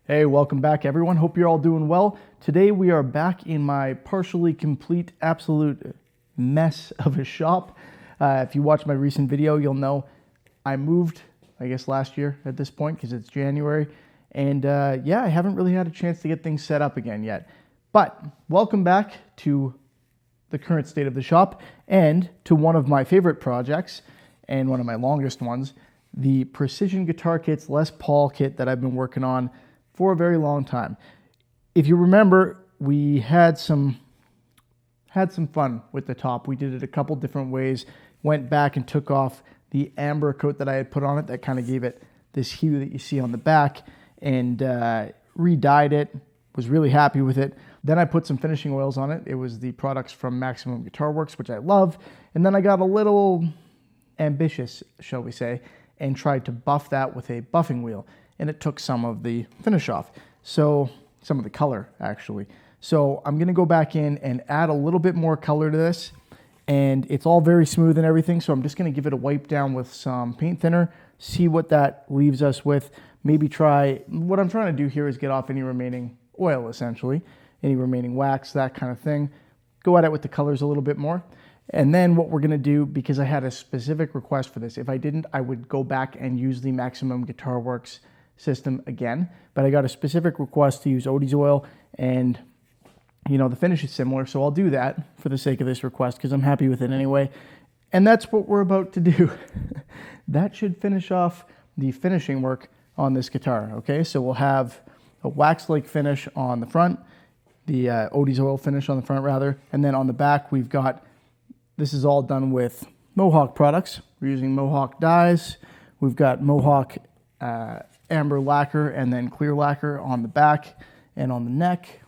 Hey, welcome back everyone. Hope you're all doing well. Today we are back in my partially complete, absolute mess of a shop. If you watch my recent video, you'll know I moved, I guess last year at this point because it's January. And yeah, I haven't really had a chance to get things set up again yet. But welcome back to the current state of the shop and to one of my favorite projects and one of my longest ones, the Precision Guitar Kits Les Paul kit that I've been working on for a very long time. If you remember, we had some fun with the top. We did it a couple different ways, went back and took off the amber coat that I had put on it that kind of gave it this hue that you see on the back, and re-dyed it, was really happy with it. Then I put some finishing oils on it. It was the products from Maximum Guitar Works, which I love. And then I got a little ambitious, shall we say, and tried to buff that with a buffing wheel. And it took some of the finish off. So some of the color actually. So I'm gonna go back in and add a little bit more color to this, and it's all very smooth and everything. So I'm just gonna give it a wipe down with some paint thinner, see what that leaves us with. Maybe try, what I'm trying to do here is get off any remaining oil essentially, any remaining wax, that kind of thing. Go at it with the colors a little bit more. And then what we're gonna do, because I had a specific request for this, if I didn't, I would go back and use the Maximum Guitar Works system again, but I got a specific request to use Odie's oil, and you know the finish is similar, so I'll do that for the sake of this request because I'm happy with it anyway. And that's what we're about to do. That should finish off the finishing work on this guitar. Okay, so we'll have a wax-like finish on the front, the Odie's oil finish on the front rather, and then on the back we've got, this is all done with Mohawk products. We're using Mohawk dyes. We've got Mohawk amber lacquer and then clear lacquer on the back and on the neck.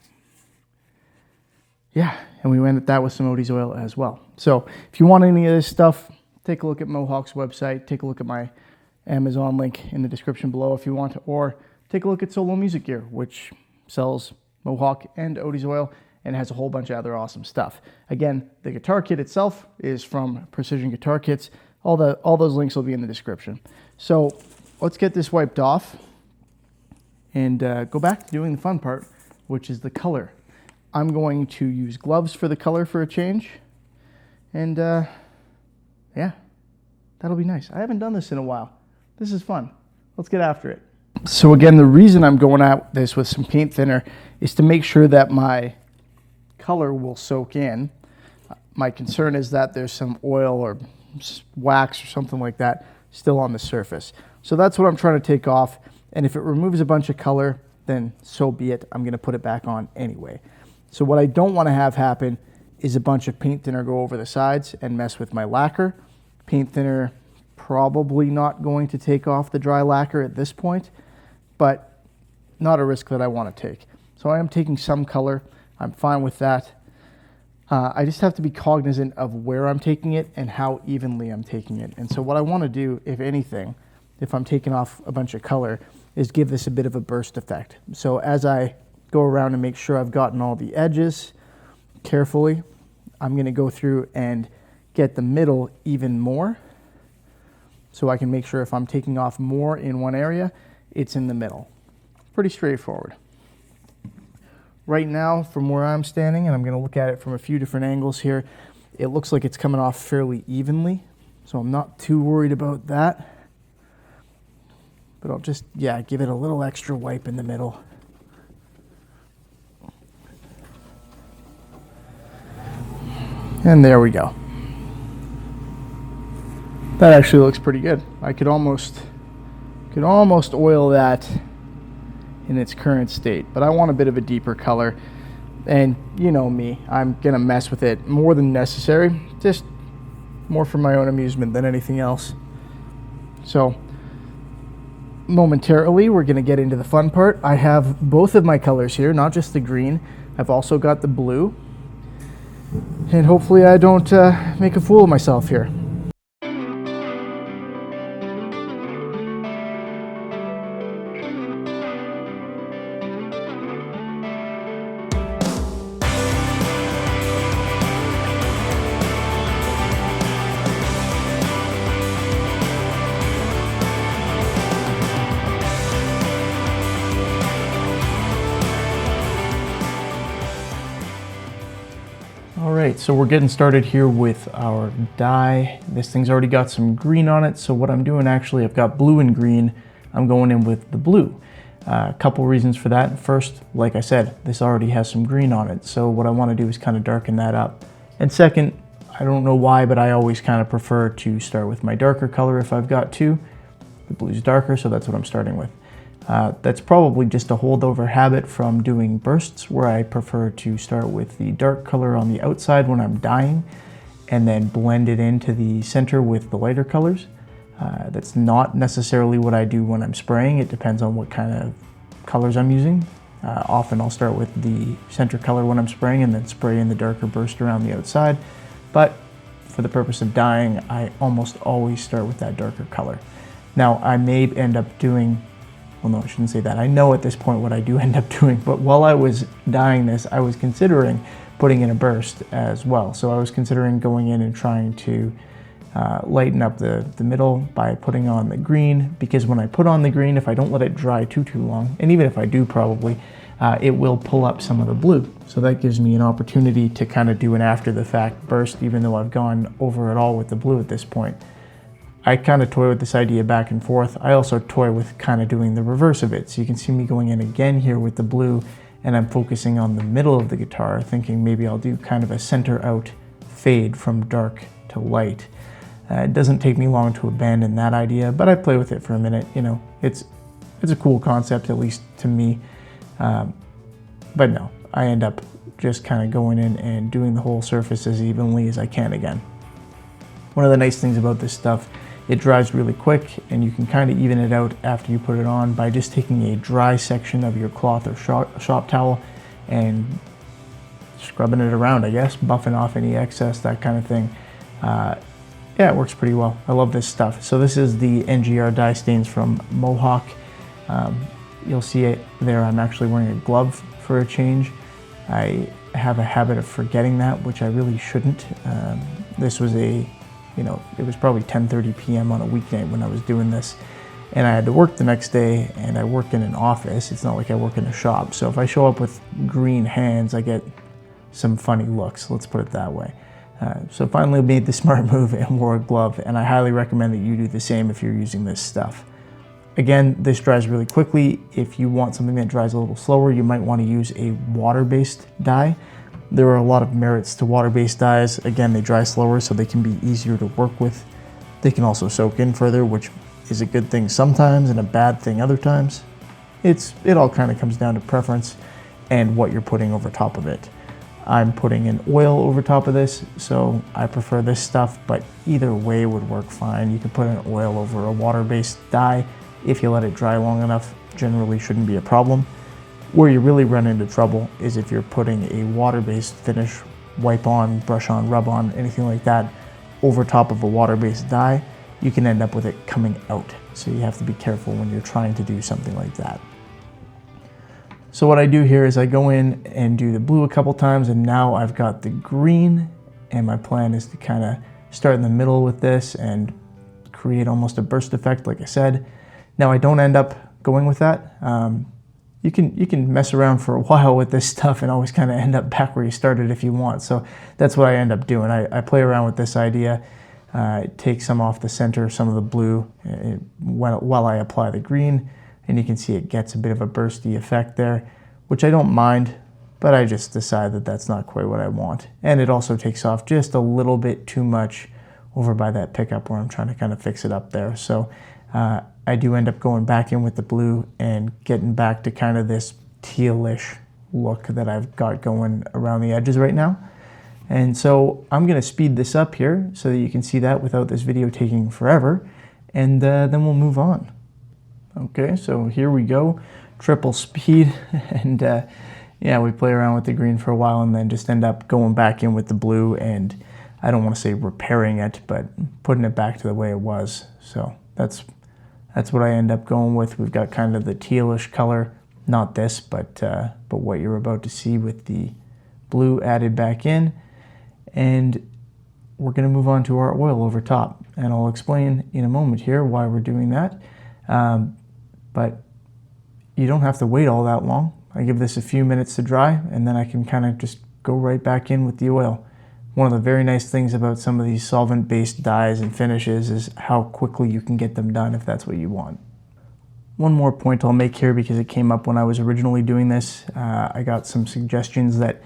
Yeah, and we went at that with some Odie's oil as well. So if you want any of this stuff, take a look at Mohawk's website, take a look at my Amazon link in the description below if you want to, or take a look at Solo Music Gear, which sells Mohawk and Odie's oil and has a whole bunch of other awesome stuff. Again, the guitar kit itself is from Precision Guitar Kits. All those links will be in the description. So let's get this wiped off and go back to doing the fun part, which is the color. I'm going to use gloves for the color for a change. And yeah, that'll be nice. I haven't done this in a while. This is fun. Let's get after it. So again, the reason I'm going at this with some paint thinner is to make sure that my color will soak in. My concern is that there's some oil or wax or something like that still on the surface. So that's what I'm trying to take off, and if it removes a bunch of color, then so be it. I'm going to put it back on anyway. So what I don't want to have happen is a bunch of paint thinner go over the sides and mess with my lacquer. Paint thinner probably not going to take off the dry lacquer at this point, but not a risk that I want to take. So I am taking some color. I'm fine with that. I just have to be cognizant of where I'm taking it and how evenly I'm taking it. And so what I want to do, if anything, if I'm taking off a bunch of color, is give this a bit of a burst effect. So as I go around and make sure I've gotten all the edges carefully, I'm going to go through and get the middle even more, so I can make sure if I'm taking off more in one area, it's in the middle. Pretty straightforward. Right now, from where I'm standing, and I'm going to look at it from a few different angles here, it looks like it's coming off fairly evenly, so I'm not too worried about that. But I'll just, yeah, give it a little extra wipe in the middle. And there we go. That actually looks pretty good. I could almost oil that in its current state, but I want a bit of a deeper color. And you know me, I'm gonna mess with it more than necessary, just more for my own amusement than anything else. So momentarily, we're gonna get into the fun part. I have both of my colors here, not just the green. I've also got the blue. And hopefully I don't make a fool of myself here. right, so we're getting started here with our dye. This thing's already got some green on it, so what I'm doing actually, I've got blue and green. I'm going in with the blue. A couple reasons for that. First, like I said, this already has some green on it, so what I want to do is kind of darken that up. And second, I don't know why, but I always kind of prefer to start with my darker color if I've got to. The blue's darker, so that's what I'm starting with. That's probably just a holdover habit from doing bursts, where I prefer to start with the dark color on the outside when I'm dyeing and then blend it into the center with the lighter colors. That's not necessarily what I do when I'm spraying. It depends on what kind of colors I'm using. Often I'll start with the center color when I'm spraying and then spray in the darker burst around the outside. But for the purpose of dyeing, I almost always start with that darker color. Now, I may end up doing, well, no, I shouldn't say that. I know at this point what I do end up doing, but while I was dyeing this, I was considering putting in a burst as well. So I was considering going in and trying to lighten up the middle by putting on the green, because when I put on the green, if I don't let it dry too long, and even if I do probably, it will pull up some of the blue. So that gives me an opportunity to kind of do an after the fact burst, even though I've gone over it all with the blue at this point. I kind of toy with this idea back and forth. I also toy with kind of doing the reverse of it. So you can see me going in again here with the blue, and I'm focusing on the middle of the guitar, thinking maybe I'll do kind of a center out fade from dark to light. It doesn't take me long to abandon that idea, but I play with it for a minute. You know, it's a cool concept, at least to me. But no, I end up just kind of going in and doing the whole surface as evenly as I can again. One of the nice things about this stuff, it dries really quick, and you can kind of even it out after you put it on by just taking a dry section of your cloth or shop towel and scrubbing it around, I guess, buffing off any excess, that kind of thing. Yeah, it works pretty well. I love this stuff. So this is the NGR dye stains from Mohawk. You'll see it there. I'm actually wearing a glove for a change. I have a habit of forgetting that, which I really shouldn't. This was it was probably 10:30 p.m. on a weeknight when I was doing this, and I had to work the next day, and I work in an office. It's not like I work in a shop. So if I show up with green hands, I get some funny looks, let's put it that way. So finally made the smart move and wore a glove, and I highly recommend that you do the same if you're using this stuff. Again, this dries really quickly. If you want something that dries a little slower, you might want to use a water-based dye. There are a lot of merits to water-based dyes. Again, they dry slower, so they can be easier to work with. They can also soak in further, which is a good thing sometimes and a bad thing other times. It all kind of comes down to preference and what you're putting over top of it. I'm putting an oil over top of this, so I prefer this stuff, but either way would work fine. You can put an oil over a water-based dye. If you let it dry long enough, generally shouldn't be a problem. Where you really run into trouble is if you're putting a water-based finish, wipe on, brush on, rub on, anything like that, over top of a water-based dye, you can end up with it coming out. So you have to be careful when you're trying to do something like that. So what I do here is I go in and do the blue a couple times, and now I've got the green, and my plan is to kind of start in the middle with this and create almost a burst effect, like I said. Now I don't end up going with that. You can mess around for a while with this stuff and always kind of end up back where you started if you want. So that's what I end up doing. I play around with this idea, take some off the center, some of the blue, while I apply the green, and you can see it gets a bit of a bursty effect there, which I don't mind, but I just decide that that's not quite what I want. And it also takes off just a little bit too much over by that pickup where I'm trying to kind of fix it up there. So I do end up going back in with the blue and getting back to kind of this tealish look that I've got going around the edges right now. And so I'm going to speed this up here so that you can see that without this video taking forever, and then we'll move on. Okay, so here we go, triple speed, and yeah, we play around with the green for a while and then just end up going back in with the blue, and I don't want to say repairing it, but putting it back to the way it was. So that's what I end up going with. We've got kind of the tealish color, not this, but what you're about to see with the blue added back in. And we're going to move on to our oil over top. And I'll explain in a moment here why we're doing that. But you don't have to wait all that long. I give this a few minutes to dry, and then I can kind of just go right back in with the oil. One of the very nice things about some of these solvent-based dyes and finishes is how quickly you can get them done if that's what you want. One more point I'll make here, because it came up when I was originally doing this. I got some suggestions that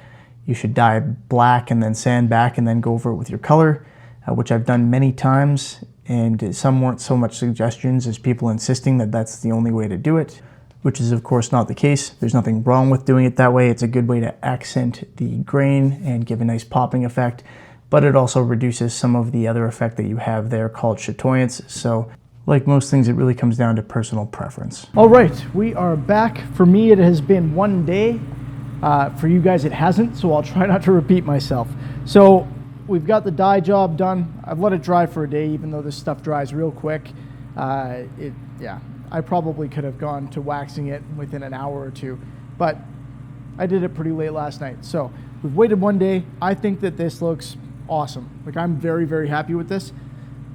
you should dye black and then sand back and then go over it with your color, which I've done many times, and some weren't so much suggestions as people insisting that that's the only way to do it, which is of course not the case. There's nothing wrong with doing it that way. It's a good way to accent the grain and give a nice popping effect, but it also reduces some of the other effect that you have there called chatoyance. So like most things, it really comes down to personal preference. All right, we are back. For me, it has been one day. For you guys, it hasn't, so I'll try not to repeat myself. So we've got the dye job done. I've let it dry for a day, even though this stuff dries real quick. Yeah, I probably could have gone to waxing it within an hour or two, but I did it pretty late last night. So we've waited one day. I think that this looks awesome. Like, I'm very, very happy with this.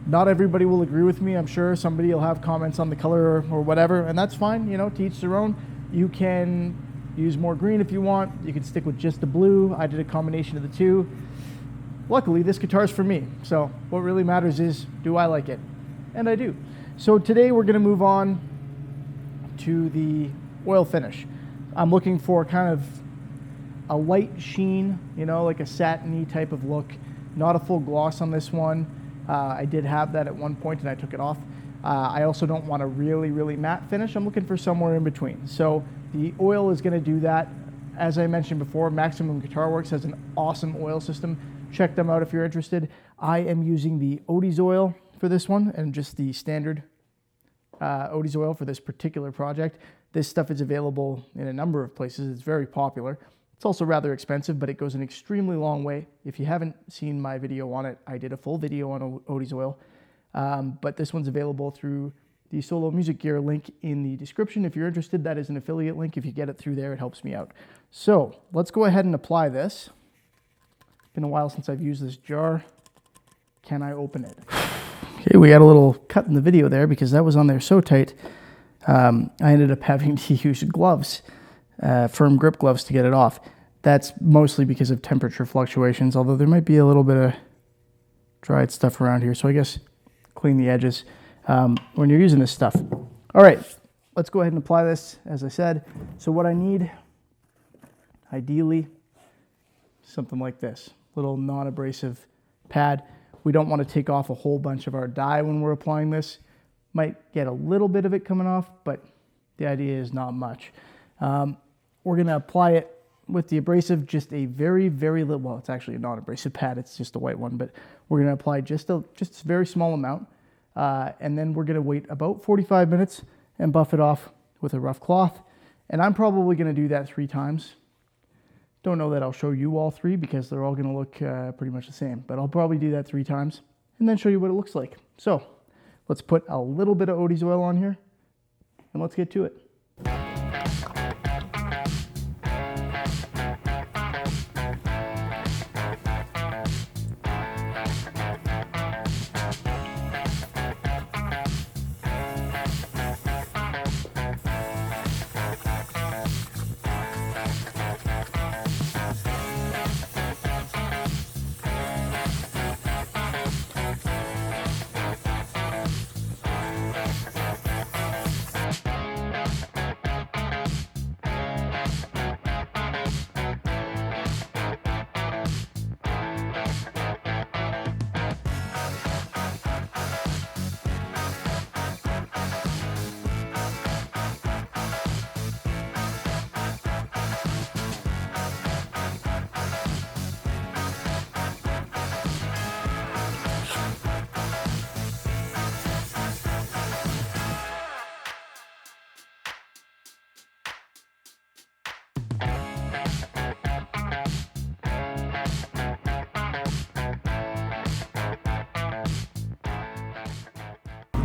Not everybody will agree with me. I'm sure somebody will have comments on the color or whatever, and that's fine, you know, to each their own. You can use more green if you want. You can stick with just the blue. I did a combination of the two. Luckily, this guitar is for me. So what really matters is, do I like it? And I do. So today we're gonna move on to the oil finish. I'm looking for kind of a light sheen, you know, like a satiny type of look. Not a full gloss on this one. I did have that at one point and I took it off. I also don't want a really, really matte finish. I'm looking for somewhere in between. So the oil is gonna do that. As I mentioned before, Maximum Guitar Works has an awesome oil system. Check them out if you're interested. I am using the Odie's oil for this one and just the standard Odie's oil for this particular project. This stuff is available in a number of places. It's very popular. It's also rather expensive, but it goes an extremely long way. If you haven't seen my video on it, I did a full video on Odie's oil. But this one's available through the Solo Music Gear link in the description. If you're interested, that is an affiliate link. If you get it through there, it helps me out. So let's go ahead and apply this. It's been a while since I've used this jar. Can I open it? Okay, we got a little cut in the video there because that was on there so tight. I ended up having to use gloves, firm grip gloves, to get it off. That's mostly because of temperature fluctuations, although there might be a little bit of dried stuff around here. So I guess clean the edges when you're using this stuff. All right, let's go ahead and apply this, as I said. So what I need, ideally, something like this, little non-abrasive pad. We don't want to take off a whole bunch of our dye when we're applying this. Might get a little bit of it coming off, but the idea is not much. We're going to apply it with the abrasive, just a very, very little, well, it's actually a non-abrasive pad, it's just a white one, but we're going to apply just a very small amount, and then we're going to wait about 45 minutes and buff it off with a rough cloth, and I'm probably going to do that 3 times. Don't know that I'll show you all 3 because they're all going to look pretty much the same, but I'll probably do that 3 times and then show you what it looks like. So let's put a little bit of Odie's oil on here and let's get to it.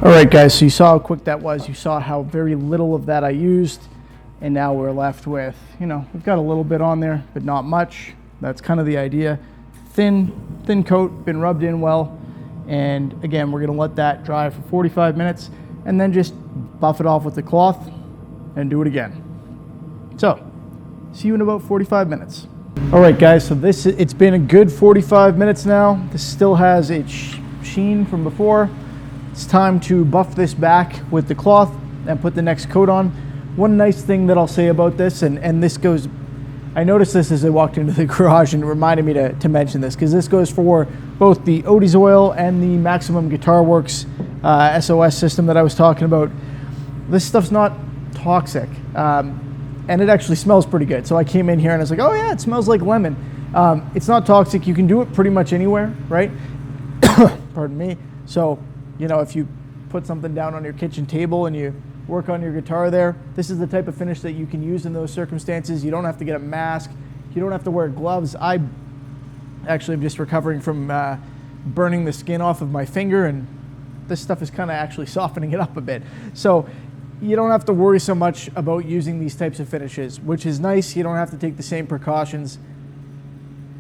All right, guys, so you saw how quick that was. You saw how very little of that I used, and now we're left with, you know, we've got a little bit on there, but not much. That's kind of the idea. Thin coat, been rubbed in well, and again, we're gonna let that dry for 45 minutes, and then just buff it off with the cloth, and do it again. So, see you in about 45 minutes. All right, guys, so it's been a good 45 minutes now. This still has its sheen from before. It's time to buff this back with the cloth and put the next coat on. One nice thing that I'll say about this, and this goes, I noticed this as I walked into the garage and it reminded me to mention this, because this goes for both the Odie's oil and the Maximum Guitar Works SOS system that I was talking about. This stuff's not toxic. And it actually smells pretty good. So I came in here and I was like, oh yeah, it smells like lemon. It's not toxic. You can do it pretty much anywhere, right? Pardon me. So, you know, if you put something down on your kitchen table and you work on your guitar there, this is the type of finish that you can use in those circumstances. You don't have to get a mask. You don't have to wear gloves. I actually am just recovering from burning the skin off of my finger, and this stuff is kind of actually softening it up a bit. So you don't have to worry so much about using these types of finishes, which is nice. You don't have to take the same precautions.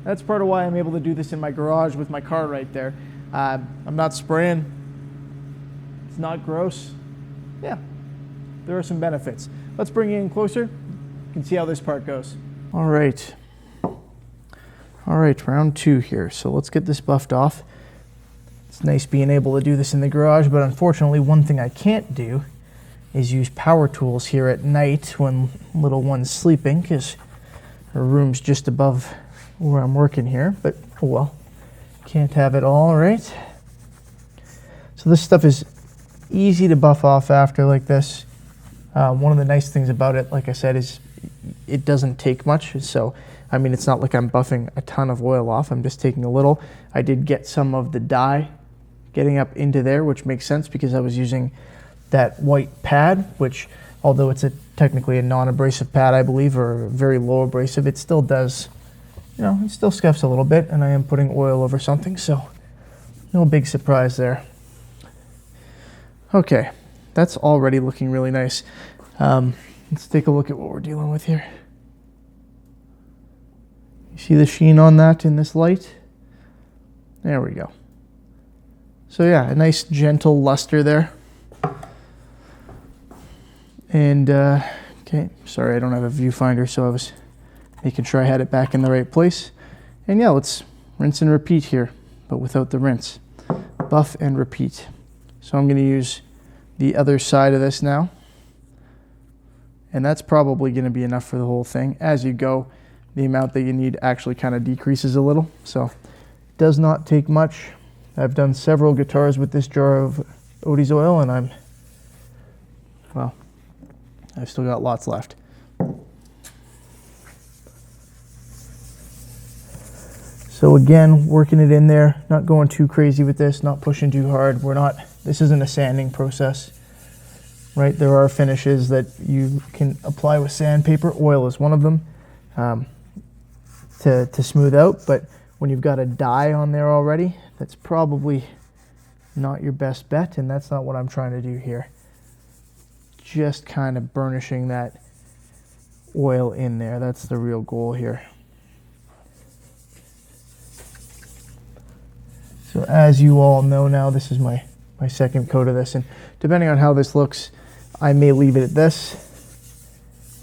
That's part of why I'm able to do this in my garage with my car right there. I'm not spraying. It's not gross. Yeah, there are some benefits. Let's bring you in closer. You can see how this part goes. All right, round 2 here. So let's get this buffed off. It's nice being able to do this in the garage, but unfortunately one thing I can't do is use power tools here at night when little one's sleeping, because her room's just above where I'm working here, but oh well, can't have it all, right? So this stuff is easy to buff off after like this. One of the nice things about it, like I said, is it doesn't take much. So, I mean, it's not like I'm buffing a ton of oil off. I'm just taking a little. I did get some of the dye getting up into there, which makes sense because I was using that white pad, which, although it's technically a non-abrasive pad, I believe, or very low abrasive, it still does, you know, it still scuffs a little bit, and I am putting oil over something, so no big surprise there. Okay, that's already looking really nice. Let's take a look at what we're dealing with here. You see the sheen on that in this light? There we go. So yeah, a nice gentle luster there. And, okay, sorry, I don't have a viewfinder, so I was making sure I had it back in the right place. And yeah, let's rinse and repeat here, but without the rinse. Buff and repeat. So I'm going to use the other side of this now. And that's probably going to be enough for the whole thing. As you go, the amount that you need actually kind of decreases a little. So it does not take much. I've done several guitars with this jar of Odie's oil, and well, I've still got lots left. So again, working it in there, not going too crazy with this, not pushing too hard. This isn't a sanding process, right? There are finishes that you can apply with sandpaper. Oil is one of them to smooth out, but when you've got a dye on there already, that's probably not your best bet, and that's not what I'm trying to do here. Just kind of burnishing that oil in there. That's the real goal here. So as you all know now, this is my second coat of this, and depending on how this looks, I may leave it at this,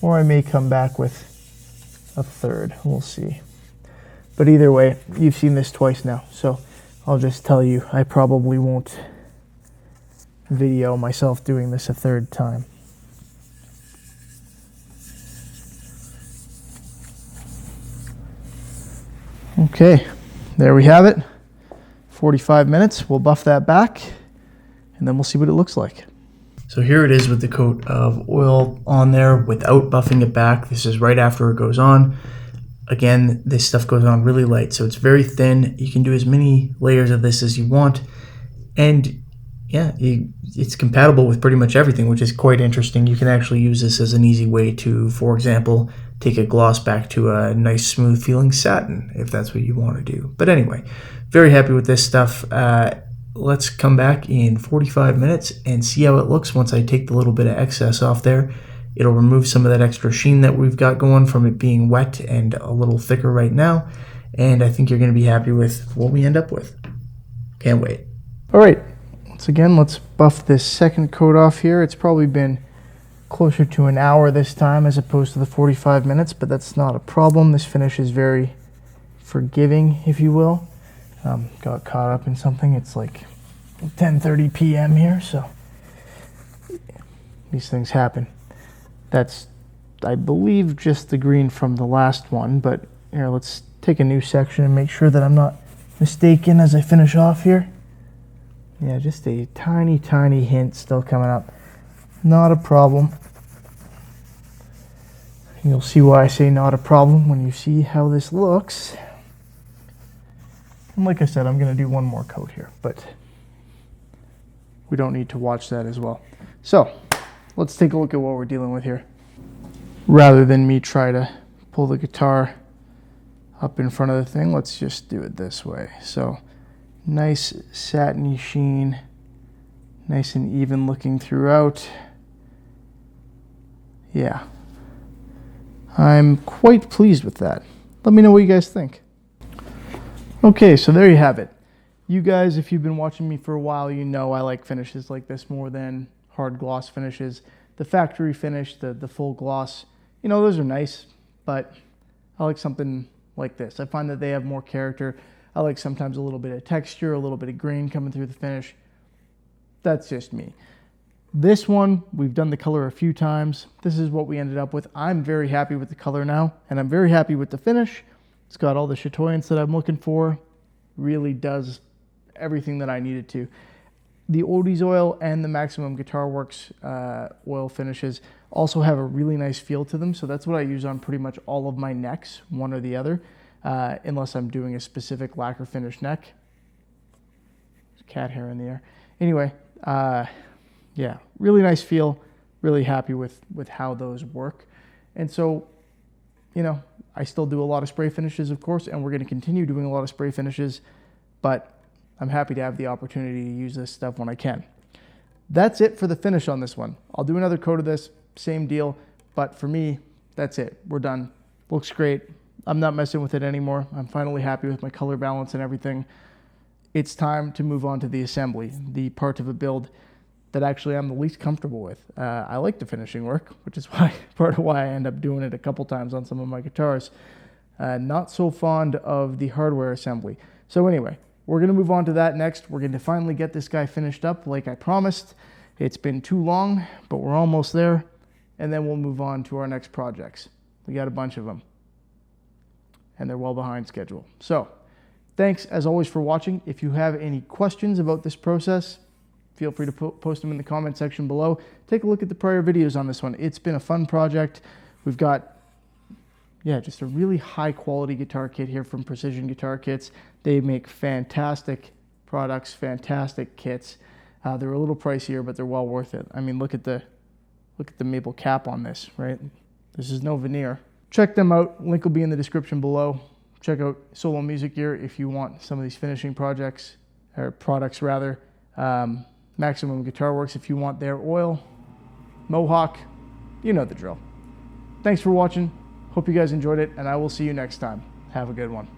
or I may come back with a third. We'll see. But either way, you've seen this twice now, so I'll just tell you, I probably won't video myself doing this a third time. Okay, there we have it. 45 minutes. We'll buff that back, and then we'll see what it looks like. So here it is with the coat of oil on there without buffing it back. This is right after it goes on. Again, this stuff goes on really light, so it's very thin. You can do as many layers of this as you want, and yeah, it's compatible with pretty much everything, which is quite interesting. You can actually use this as an easy way to, for example, take a gloss back to a nice smooth feeling satin, if that's what you want to do. But anyway, very happy with this stuff. Let's come back in 45 minutes and see how it looks once I take the little bit of excess off there. It'll remove some of that extra sheen that we've got going from it being wet and a little thicker right now. And I think you're going to be happy with what we end up with. Can't wait. All right. Once again, let's buff this second coat off here. It's probably been closer to an hour this time as opposed to the 45 minutes, but that's not a problem. This finish is very forgiving, if you will. Got caught up in something. It's like 10:30 p.m. here, so these things happen. That's, I believe, just the green from the last one, but here, let's take a new section and make sure that I'm not mistaken as I finish off here. Yeah, just a tiny, tiny hint still coming up. Not a problem. You'll see why I say not a problem when you see how this looks. And like I said, I'm going to do one more coat here, but we don't need to watch that as well. So let's take a look at what we're dealing with here. Rather than me try to pull the guitar up in front of the thing, let's just do it this way. So nice satiny sheen, nice and even looking throughout. Yeah, I'm quite pleased with that. Let me know what you guys think. Okay, so there you have it. You guys, if you've been watching me for a while, you know I like finishes like this more than hard gloss finishes. The factory finish, the full gloss, you know, those are nice, but I like something like this. I find that they have more character. I like sometimes a little bit of texture, a little bit of grain coming through the finish. That's just me. This one, we've done the color a few times. This is what we ended up with. I'm very happy with the color now, and I'm very happy with the finish. It's got all the chatoyance that I'm looking for. Really does everything that I needed to. The Oldies oil and the Maximum Guitar Works oil finishes also have a really nice feel to them, so that's what I use on pretty much all of my necks, one or the other, unless I'm doing a specific lacquer finish neck. There's cat hair in the air. Anyway, yeah, really nice feel, really happy with how those work. And so, you know, I still do a lot of spray finishes, of course, and we're going to continue doing a lot of spray finishes, but I'm happy to have the opportunity to use this stuff when I can. That's it for the finish on this one. I'll do another coat of this, same deal, but for me, that's it. We're done. Looks great. I'm not messing with it anymore. I'm finally happy with my color balance and everything. It's time to move on to the assembly, the part of a build that actually I'm the least comfortable with. I like the finishing work, which is why part of why I end up doing it a couple times on some of my guitars. Not so fond of the hardware assembly. So anyway, we're going to move on to that next. We're going to finally get this guy finished up like I promised. It's been too long, but we're almost there. And then we'll move on to our next projects. We got a bunch of them, and they're well behind schedule. So thanks as always for watching. If you have any questions about this process, feel free to post them in the comment section below. Take a look at the prior videos on this one. It's been a fun project. We've got, yeah, just a really high quality guitar kit here from Precision Guitar Kits. They make fantastic products, fantastic kits. They're a little pricier, but they're well worth it. I mean, look at the maple cap on this, right? This is no veneer. Check them out. Link will be in the description below. Check out Solo Music Gear if you want some of these finishing projects, or products rather. Maximum Guitar Works if you want their oil. Mohawk, you know the drill. Thanks for watching. Hope you guys enjoyed it, and I will see you next time. Have a good one.